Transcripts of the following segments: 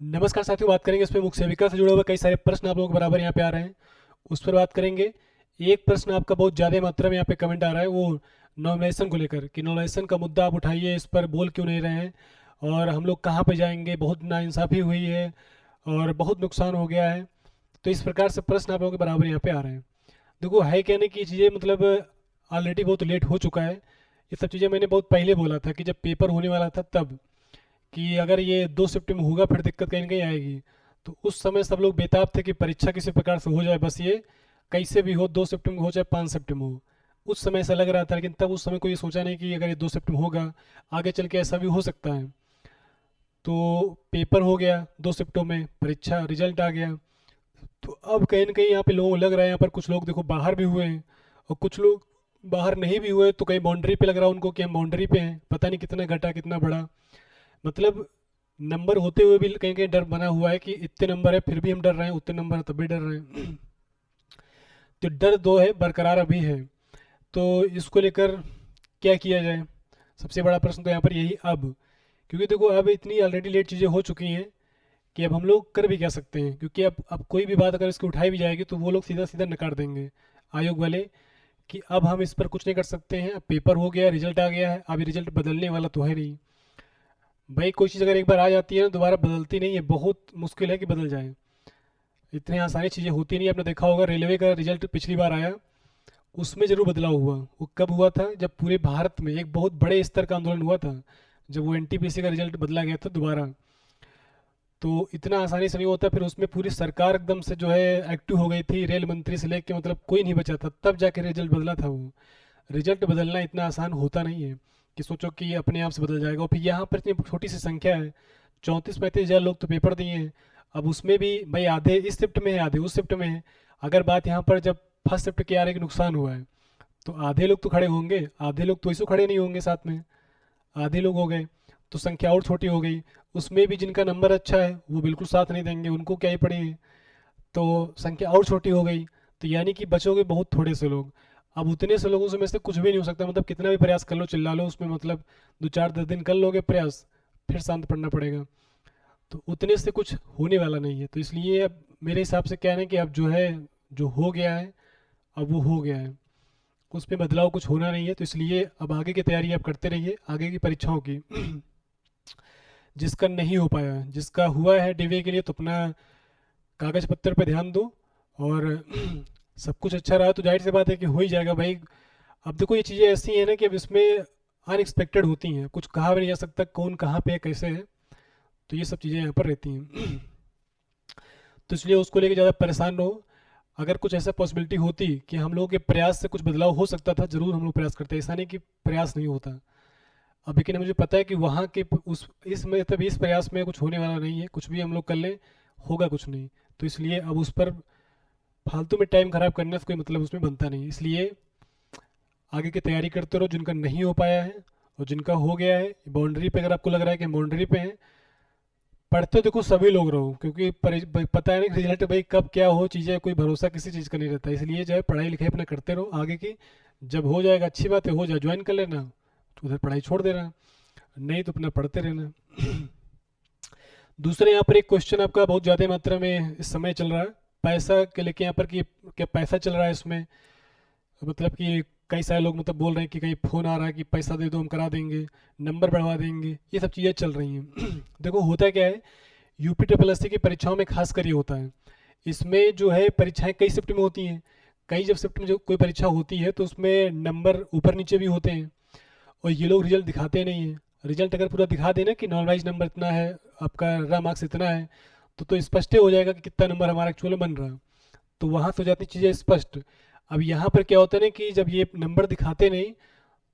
नमस्कार साथियों, बात करेंगे इसमें मुख्य सेविका से जुड़े हुए कई सारे प्रश्न आप लोगों के बराबर यहाँ पे आ रहे हैं। उस पर बात करेंगे। एक प्रश्न आपका बहुत ज़्यादा मात्रा में यहाँ पे कमेंट आ रहा है, वो नॉमिनेशन को लेकर कि नॉमिनेशन का मुद्दा आप उठाइए, इस पर बोल क्यों नहीं रहे हैं और हम लोग कहाँ पे जाएंगे, बहुत नाइंसाफ़ी हुई है और बहुत नुकसान हो गया है। तो इस प्रकार से प्रश्न आप लोगों के बराबर यहाँ पे आ रहे हैं। देखो, है कहने की चीज़ें मतलब ऑलरेडी बहुत लेट हो चुका है। ये सब चीज़ें मैंने बहुत पहले बोला था कि जब पेपर होने वाला था तब, कि अगर ये 2 शिफ्ट में होगा फिर दिक्कत कहीं ना कहीं आएगी। तो उस समय सब लोग बेताब थे कि परीक्षा किसी प्रकार से हो जाए, बस ये कैसे भी हो, 2 शिफ्ट में हो चाहे 5 शिफ्ट में हो। उस समय ऐसा लग रहा था, लेकिन तब उस समय कोई सोचा नहीं कि अगर ये 2 शिफ्ट में होगा आगे चल के ऐसा भी हो सकता है। तो पेपर हो गया, 2 शिफ्टों में परीक्षा रिजल्ट आ गया। तो अब कहीं ना कहीं यहाँ पे लोगों को लग रहा है, यहाँ पर कुछ लोग देखो बाहर भी हुए हैं और कुछ लोग बाहर नहीं भी हुए, तो कहीं बाउंड्री पे लग रहा है उनको कि हम बाउंड्री पे हैं, पता नहीं कितना घटा कितना बढ़ा। मतलब नंबर होते हुए भी कहीं कहीं डर बना हुआ है कि इतने नंबर है फिर भी हम डर रहे हैं, उतने नंबर है तब भी डर रहे हैं। तो डर दो है बरकरार अभी है। तो इसको लेकर क्या किया जाए, सबसे बड़ा प्रश्न तो यहाँ पर यही अब। क्योंकि देखो, अब इतनी ऑलरेडी लेट चीज़ें हो चुकी हैं कि अब हम लोग कर भी क्या सकते हैं, क्योंकि अब कोई भी बात अगर इसकी उठाई भी जाएगी तो वो लोग सीधा सीधा नकार देंगे, आयोग वाले, कि अब हम इस पर कुछ नहीं कर सकते हैं। अब पेपर हो गया, रिजल्ट आ गया है, अब ये रिजल्ट बदलने वाला तो है नहीं। भाई कोई चीज़ अगर एक बार आ जाती है ना, दोबारा बदलती नहीं है, बहुत मुश्किल है कि बदल जाए। इतनी आसानी चीज़ें होती नहीं। आपने देखा होगा रेलवे का रिजल्ट पिछली बार आया, उसमें जरूर बदलाव हुआ। वो कब हुआ था, जब पूरे भारत में एक बहुत बड़े स्तर का आंदोलन हुआ था, जब वो एनटीपीसी का रिजल्ट बदला गया था दोबारा। तो इतना आसानी से नहीं होता, फिर उसमें पूरी सरकार एकदम से जो है एक्टिव हो गई थी, रेल मंत्री से लेके मतलब कोई नहीं बचा था, तब जाके रिजल्ट बदला था वो। रिजल्ट बदलना इतना आसान होता नहीं है कि सोचो कि अपने आप से बदल जाएगा। और फिर यहाँ पर इतनी छोटी सी संख्या है, 34-35 हज़ार लोग तो पेपर दिए हैं। अब उसमें भी भाई आधे इस शिफ्ट में है, आधे उस शिफ्ट में है। अगर बात यहाँ पर जब फर्स्ट शिफ्ट के आ रहे कि नुकसान हुआ है, तो आधे लोग तो खड़े होंगे, आधे लोग तो इसो खड़े नहीं होंगे साथ में, आधे लोग हो गए, तो संख्या और छोटी हो गई। उसमें भी जिनका नंबर अच्छा है वो बिल्कुल साथ नहीं देंगे, उनको क्या ही पड़ेंगे, तो संख्या और छोटी हो गई। तो यानी कि बचोगे बहुत थोड़े से लोग। अब उतने से लोगों से में से कुछ भी नहीं हो सकता, मतलब कितना भी प्रयास कर लो चिल्ला लो उसमें, मतलब 2-4-10 दिन कर लोगे प्रयास, फिर शांत पड़ना पड़ेगा। तो उतने से कुछ होने वाला नहीं है। तो इसलिए अब मेरे हिसाब से क्या है ना कि अब जो है, जो हो गया है अब वो हो गया है, उस पर बदलाव कुछ होना नहीं है। तो इसलिए अब आगे की तैयारी आप करते रहिए, आगे की परीक्षाओं की। जिसका नहीं हो पाया, जिसका हुआ है डीवे के लिए, तो अपना कागज पत्तर पे ध्यान दो। और सब कुछ अच्छा रहा तो जाहिर सी बात है कि हो ही जाएगा भाई। अब देखो, ये चीज़ें ऐसी हैं ना कि अब इसमें अनएक्सपेक्टेड होती हैं, कुछ कहा भी नहीं जा सकता कौन कहाँ पे है कैसे है। तो ये सब चीज़ें यहाँ पर रहती हैं। तो इसलिए उसको लेके ज़्यादा परेशान रहो। अगर कुछ ऐसा पॉसिबिलिटी होती कि हम लोगों के प्रयास से कुछ बदलाव हो सकता था, जरूर हम लोग प्रयास करते, ऐसा नहीं कि प्रयास नहीं होता। अब लेकिन मुझे पता है कि वहाँ के उस इस मतलब इस प्रयास में कुछ होने वाला नहीं है, कुछ भी हम लोग कर लें होगा कुछ नहीं। तो इसलिए अब उस पर फालतू में टाइम खराब करने से कोई मतलब उसमें बनता नहीं। इसलिए आगे की तैयारी करते रहो, जिनका नहीं हो पाया है और जिनका हो गया है बाउंड्री पे, अगर आपको लग रहा है कि बाउंड्री पे हैं, पढ़ते देखो सभी लोग रहो, क्योंकि पता है नहीं रिजल्ट भाई कब क्या हो, चीज़ें कोई भरोसा किसी चीज़ का नहीं रहता। इसलिए जो है पढ़ाई लिखाई अपना करते रहो आगे की। जब हो जाएगा अच्छी बात है, हो जाए ज्वाइन कर लेना, तो उधर पढ़ाई छोड़ देना, नहीं तो अपना पढ़ते रहना। दूसरे यहाँ पर एक क्वेश्चन आपका बहुत ज़्यादा मात्रा में इस समय चल रहा है, पैसा के लेके यहाँ पर कि क्या पैसा चल रहा है इसमें। मतलब कि कई सारे लोग मतलब बोल रहे हैं कि कहीं फ़ोन आ रहा है कि पैसा दे दो हम करा देंगे, नंबर बढ़वा देंगे, ये सब चीज़ें चल रही हैं। देखो होता क्या है, यूपी ट्रिपल एस सी की परीक्षाओं में खास कर ये होता है। इसमें जो है परीक्षाएं कई शिफ्ट में होती हैं। कई जब शिफ्ट में जो कोई परीक्षा होती है तो उसमें नंबर ऊपर नीचे भी होते हैं, और ये लोग रिजल्ट दिखाते नहीं हैं। रिजल्ट अगर पूरा दिखा देना कि नॉर्मलाइज नंबर इतना है, आपका रहा मार्क्स इतना है, तो स्पष्ट हो जाएगा कि कितना नंबर हमारा एक्चुअल में बन रहा। तो वहाँ से हो जाती चीज़ें स्पष्ट। अब यहाँ पर क्या होता है ना कि जब ये नंबर दिखाते नहीं,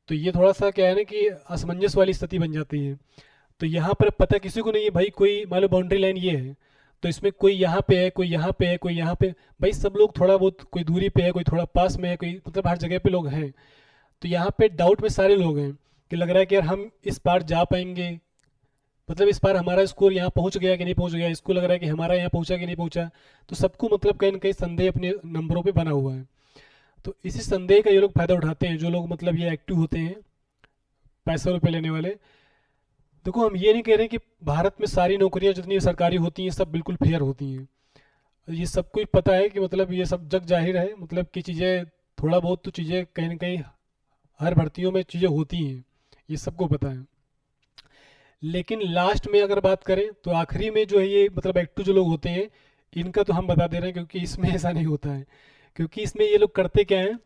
तो ये थोड़ा सा क्या है ना कि असमंजस वाली स्थिति बन जाती है। तो यहाँ पर पता किसी को नहीं है भाई, कोई मान लो बाउंड्री लाइन ये है, तो इसमें कोई यहाँ पे है, कोई यहाँ पे है, कोई यहाँ पे। भाई सब लोग थोड़ा बहुत, कोई दूरी पे है, कोई थोड़ा पास में है, कोई मतलब हर जगह पे लोग हैं। तो यहाँ पे डाउट में सारे लोग हैं कि लग रहा है कि यार हम इस पार जा पाएंगे, मतलब इस बार हमारा स्कोर यहाँ पहुँच गया कि नहीं पहुँच गया, इसको लग रहा है कि हमारा यहाँ पहुँचा कि नहीं पहुँचा। तो सबको मतलब कहीं ना कहीं संदेह अपने नंबरों पे बना हुआ है। तो इसी संदेह का ये लोग फायदा उठाते हैं, जो लोग मतलब ये एक्टिव होते हैं, पैसे रुपये लेने वाले। देखो, हम ये नहीं कह रहे कि भारत में सारी नौकरियां जितनी सरकारी होती हैं सब बिल्कुल फेयर होती हैं। ये सबको ही पता है कि मतलब ये सब जग जाहिर है, मतलब कि चीज़ें थोड़ा बहुत तो चीज़ें कहीं ना कहीं हर भर्तियों में चीज़ें होती हैं, ये सबको पता है। लेकिन लास्ट में अगर बात करें तो आखिरी में जो है ये मतलब एक्टिव जो लोग होते हैं, इनका तो हम बता दे रहे हैं, क्योंकि इसमें ऐसा नहीं होता है। क्योंकि इसमें ये लोग करते क्या हैं,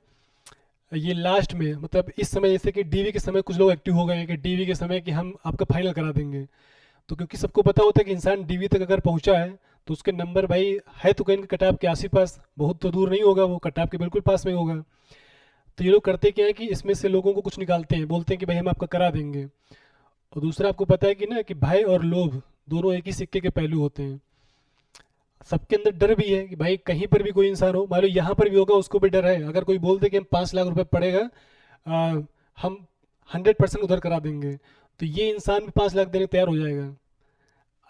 ये लास्ट में मतलब इस समय जैसे कि डीवी के समय कुछ लोग एक्टिव हो गए हैं कि डीवी के समय कि हम आपका फाइनल करा देंगे। तो क्योंकि सबको पता होता है कि इंसान डीवी तक अगर पहुंचा है तो उसके नंबर भाई है तो कहीं कटाव के आस पास, बहुत तो दूर नहीं होगा, वो कटाव के बिल्कुल पास में होगा। तो ये लोग करते क्या है कि इसमें से लोगों को कुछ निकालते हैं, बोलते हैं कि भाई हम आपका करा देंगे। और दूसरा आपको पता है कि ना कि भय और लोभ दोनों एक ही सिक्के के पहलू होते हैं। सबके अंदर डर भी है कि भाई कहीं पर भी कोई इंसान हो, मान लो यहाँ पर भी होगा, उसको भी डर है। अगर कोई बोल दे कि हम 5 लाख रुपए पड़ेगा, हम 100% उधर करा देंगे, तो ये इंसान भी 5 लाख देने को तैयार हो जाएगा।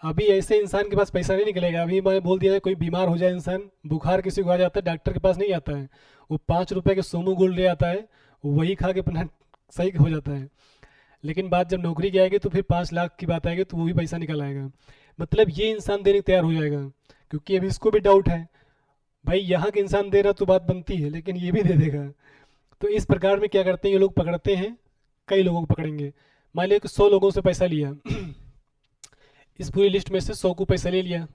अभी ऐसे इंसान के पास पैसा नहीं निकलेगा। अभी मैंने बोल दिया है, कोई बीमार हो जाए इंसान, बुखार किसी को आ जाता है, डॉक्टर के पास नहीं आता है, वो 5 रुपए के सोमो गोल्ड ले आता है, वही खा के अपना सही हो जाता है। लेकिन बात जब नौकरी की आएगी तो फिर 5 लाख की बात आएगी तो वो भी पैसा निकल आएगा। मतलब ये इंसान देने को तैयार हो जाएगा, क्योंकि अभी इसको भी डाउट है भाई यहाँ के इंसान दे रहा तो बात बनती है, लेकिन ये भी दे देगा। तो इस प्रकार में क्या करते हैं ये लोग, पकड़ते हैं, कई लोगों को पकड़ेंगे। मान लिया कि 100 लोगों से पैसा लिया, इस पूरी लिस्ट में से 100 को पैसा ले लिया,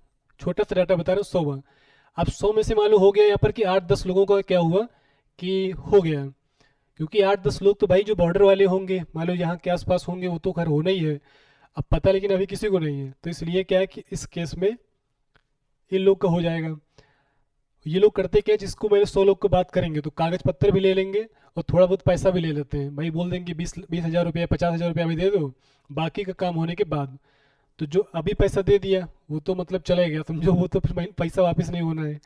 छोटा सा डाटा बता रहे हो, 100 हुआ। अब 100 में से मान लो हो गया यहाँ पर कि 8-10 लोगों का क्या हुआ कि हो गया। क्योंकि 8-10 लोग तो भाई जो बॉर्डर वाले होंगे, मान लो यहाँ के आसपास होंगे, वो तो खैर होना ही है। अब पता लेकिन अभी किसी को नहीं है, तो इसलिए क्या है कि इस केस में इन लोग का हो जाएगा। ये लोग करते क्या है, जिसको मेरे 100 लोग को बात करेंगे तो कागज पत्तर भी ले लेंगे और थोड़ा बहुत पैसा भी ले लेते हैं। भाई बोल देंगे 20,000 रुपया 50,000 रुपया अभी दे दो, बाकी का काम होने के बाद। तो जो अभी पैसा दे दिया वो तो मतलब चले गया समझो, वो तो फिर पैसा वापस नहीं होना है।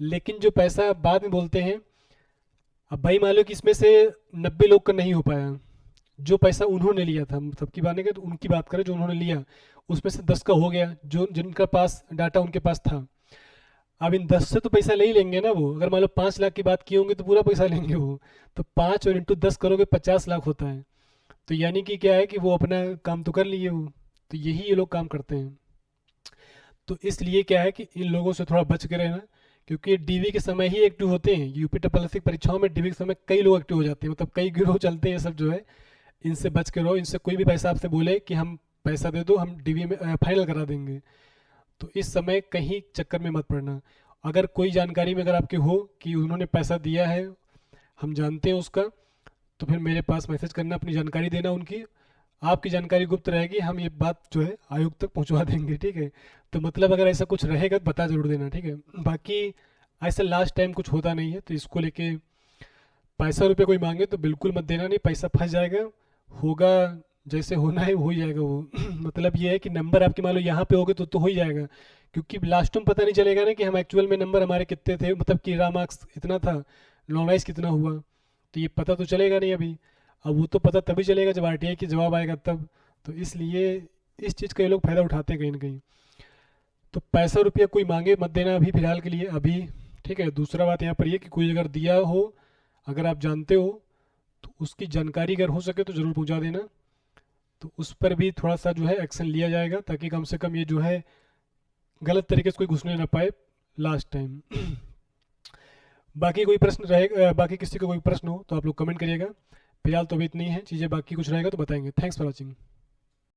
लेकिन जो पैसा बाद में बोलते हैं, अब भाई मान लो कि इसमें से 90 लोग का नहीं हो पाया, जो पैसा उन्होंने लिया था, सबकी बात नहीं करें तो उनकी बात करें, जो उन्होंने लिया उसमें से 10 का हो गया, जो जिनका पास डाटा उनके पास था। अब इन 10 से तो पैसा ले ही लेंगे ना वो, अगर मान लो 5 लाख की बात की होंगे तो पूरा पैसा लेंगे वो। तो 5 और इंटू 10 करोगे 50 लाख होता है। तो यानी कि क्या है कि वो अपना काम तो कर लिए वो। तो यही ये लोग काम करते हैं। तो इसलिए क्या है कि इन लोगों से थोड़ा बच के रहना, क्योंकि डीवी के समय ही एक्टिव होते हैं। यूपी ट्रिपल परीक्षाओं में डीवी के समय कई लोग एक्टिव हो जाते हैं, मतलब कई गिरोह चलते हैं सब जो है। इनसे बच के रहो, इनसे कोई भी पैसा आपसे बोले कि हम पैसा दे दो हम डीवी में फाइनल करा देंगे, तो इस समय कहीं चक्कर में मत पड़ना। अगर कोई जानकारी में अगर आपके हो कि उन्होंने पैसा दिया है, हम जानते हैं उसका, तो फिर मेरे पास मैसेज करना, अपनी जानकारी देना उनकी। आपकी जानकारी गुप्त रहेगी, हम ये बात जो है आयोग तक पहुंचवा देंगे, ठीक है। तो मतलब अगर ऐसा कुछ रहेगा तो बता जरूर देना, ठीक है। बाकी ऐसा लास्ट टाइम कुछ होता नहीं है, तो इसको लेके पैसा रुपये कोई मांगे तो बिल्कुल मत देना, नहीं पैसा फंस जाएगा। होगा जैसे होना है हो ही जाएगा वो। मतलब ये है कि नंबर आपके मान लो यहाँ पे होगे तो हो ही जाएगा, क्योंकि लास्ट में पता नहीं चलेगा ना कि हम एक्चुअल में नंबर हमारे कितने थे, मतलब कि रा मार्क्स इतना था, नॉर्मलाइज कितना हुआ, तो ये पता तो चलेगा नहीं अभी। अब वो तो पता तभी चलेगा जब आरटीआई की जवाब आएगा तब। तो इसलिए इस चीज़ का ये लोग फ़ायदा उठाते हैं कहीं ना कहीं। तो पैसा रुपया कोई मांगे मत देना अभी फिलहाल के लिए अभी, ठीक है। दूसरा बात यहाँ पर ये कि कोई अगर दिया हो, अगर आप जानते हो, तो उसकी जानकारी अगर हो सके तो ज़रूर पहुँचा देना। तो उस पर भी थोड़ा सा जो है एक्शन लिया जाएगा, ताकि कम से कम ये जो है गलत तरीके से कोई घुसने ना पाए लास्ट टाइम। बाकी कोई प्रश्न रहेगा, बाकी किसी का कोई प्रश्न हो तो आप लोग कमेंट करिएगा। फिलहाल तो अभी इतनी है चीज़ें, बाकी कुछ रहेगा तो बताएंगे। Thanks for watching.